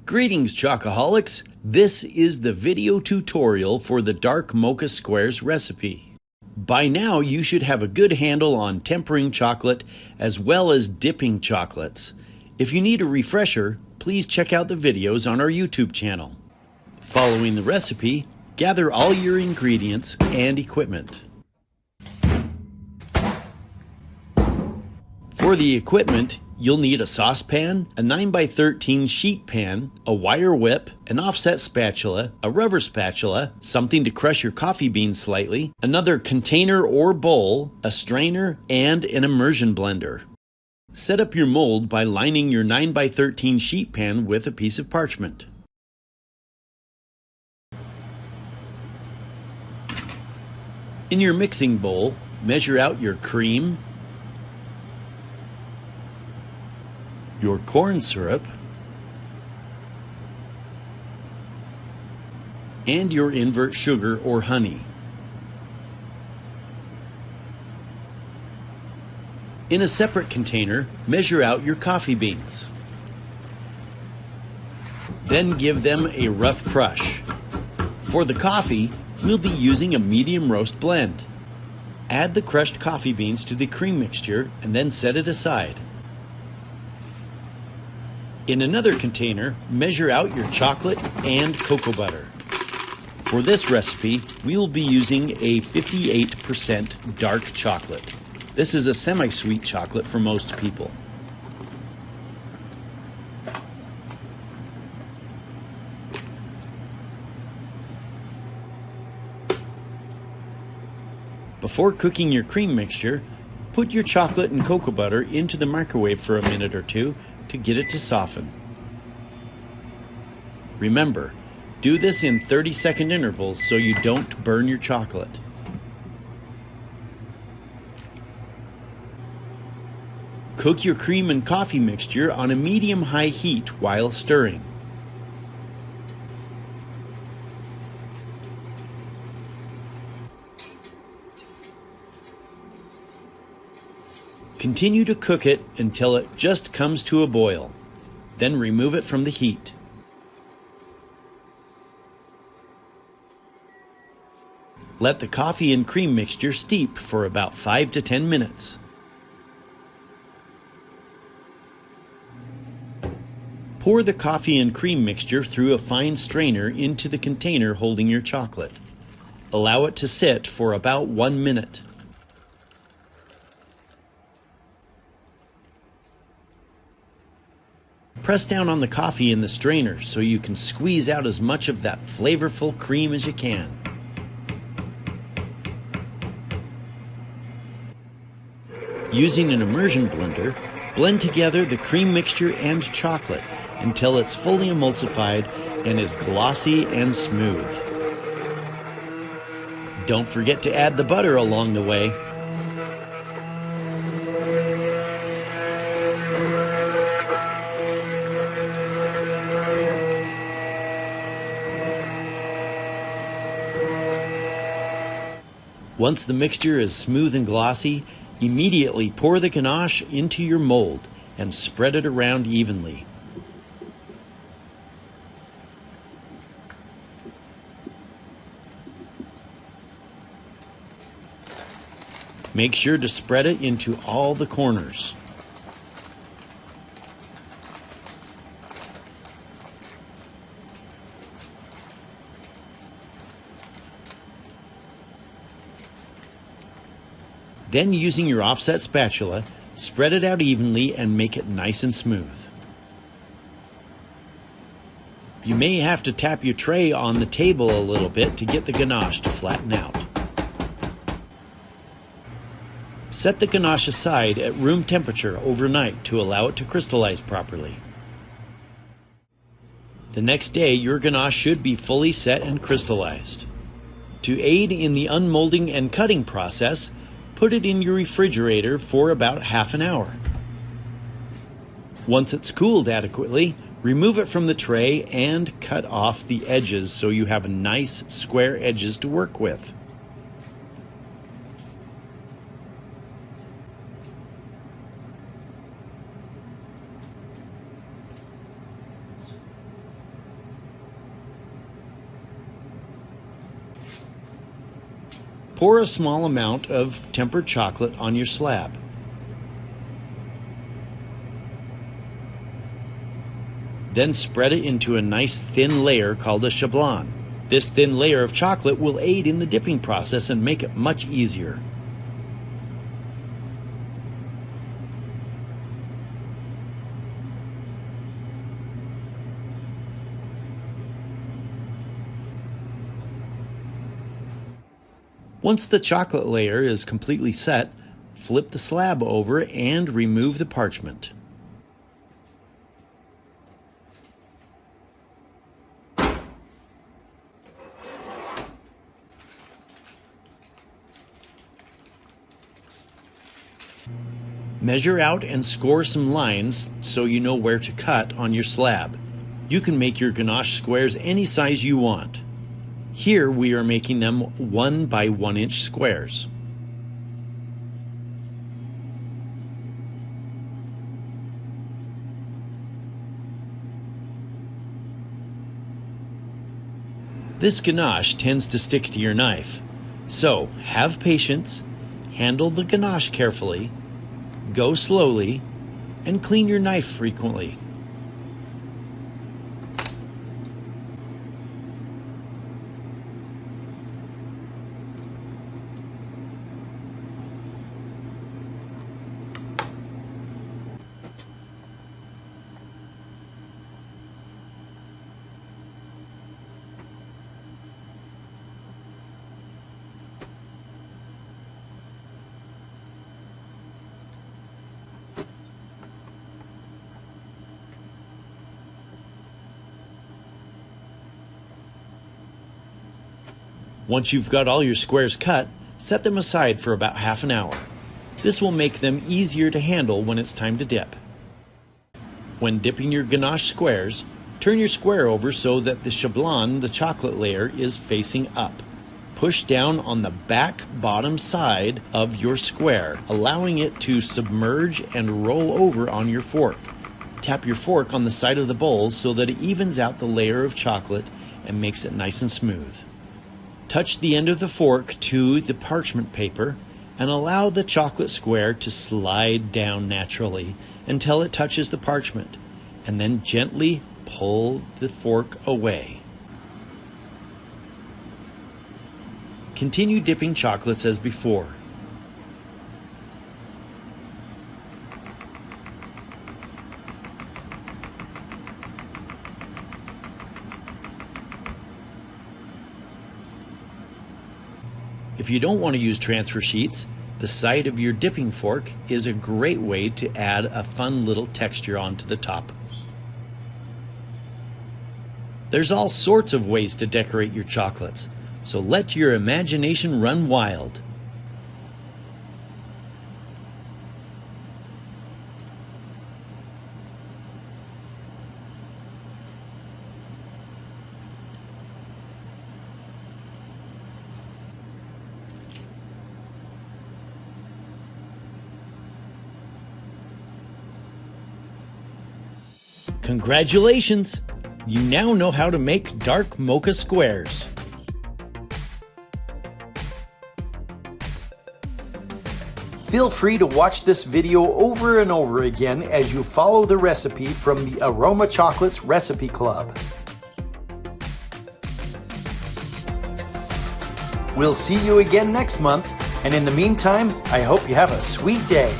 Greetings, Chocoholics! This is the video tutorial for the Dark Mocha Squares recipe. By now, you should have a good handle on tempering chocolate as well as dipping chocolates. If you need a refresher, please check out the videos on our YouTube channel. Following the recipe, gather all your ingredients and equipment. For the equipment, you'll need a saucepan, a 9x13 sheet pan, a wire whip, an offset spatula, a rubber spatula, something to crush your coffee beans slightly, another container or bowl, a strainer, and an immersion blender. Set up your mold by lining your 9x13 sheet pan with a piece of parchment. In your mixing bowl, measure out your cream, your corn syrup, and your invert sugar or honey. In a separate container, measure out your coffee beans. Then give them a rough crush. For the coffee, we'll be using a medium roast blend. Add the crushed coffee beans to the cream mixture and then set it aside. In another container, measure out your chocolate and cocoa butter. For this recipe, we will be using a 58% dark chocolate. This is a semi-sweet chocolate for most people. Before cooking your cream mixture, put your chocolate and cocoa butter into the microwave for a minute or two to get it to soften. Remember, do this in 30-second intervals so you don't burn your chocolate. Cook your cream and coffee mixture on a medium-high heat while stirring. Continue to cook it until it just comes to a boil. Then remove it from the heat. Let the coffee and cream mixture steep for about 5 to 10 minutes. Pour the coffee and cream mixture through a fine strainer into the container holding your chocolate. Allow it to sit for about 1 minute. Press down on the coffee in the strainer so you can squeeze out as much of that flavorful cream as you can. Using an immersion blender, blend together the cream mixture and chocolate until it's fully emulsified and is glossy and smooth. Don't forget to add the butter along the way. Once the mixture is smooth and glossy, immediately pour the ganache into your mold and spread it around evenly. Make sure to spread it into all the corners. Then, using your offset spatula, spread it out evenly and make it nice and smooth. You may have to tap your tray on the table a little bit to get the ganache to flatten out. Set the ganache aside at room temperature overnight to allow it to crystallize properly. The next day, your ganache should be fully set and crystallized. To aid in the unmolding and cutting process, put it in your refrigerator for about half an hour. Once it's cooled adequately, remove it from the tray and cut off the edges so you have nice square edges to work with. Pour a small amount of tempered chocolate on your slab. Then spread it into a nice thin layer called a chablon. This thin layer of chocolate will aid in the dipping process and make it much easier. Once the chocolate layer is completely set, flip the slab over and remove the parchment. Measure out and score some lines so you know where to cut on your slab. You can make your ganache squares any size you want. Here we are making them 1 by 1 inch squares. This ganache tends to stick to your knife, so have patience, handle the ganache carefully, go slowly, and clean your knife frequently. Once you've got all your squares cut, set them aside for about half an hour. This will make them easier to handle when it's time to dip. When dipping your ganache squares, turn your square over so that the chablon, the chocolate layer, is facing up. Push down on the back bottom side of your square, allowing it to submerge and roll over on your fork. Tap your fork on the side of the bowl so that it evens out the layer of chocolate and makes it nice and smooth. Touch the end of the fork to the parchment paper and allow the chocolate square to slide down naturally until it touches the parchment, and then gently pull the fork away. Continue dipping chocolates as before. If you don't want to use transfer sheets, the side of your dipping fork is a great way to add a fun little texture onto the top. There's all sorts of ways to decorate your chocolates, so let your imagination run wild. Congratulations! You now know how to make dark mocha squares. Feel free to watch this video over and over again as you follow the recipe from the Aroma Chocolates Recipe Club. We'll see you again next month, and in the meantime, I hope you have a sweet day.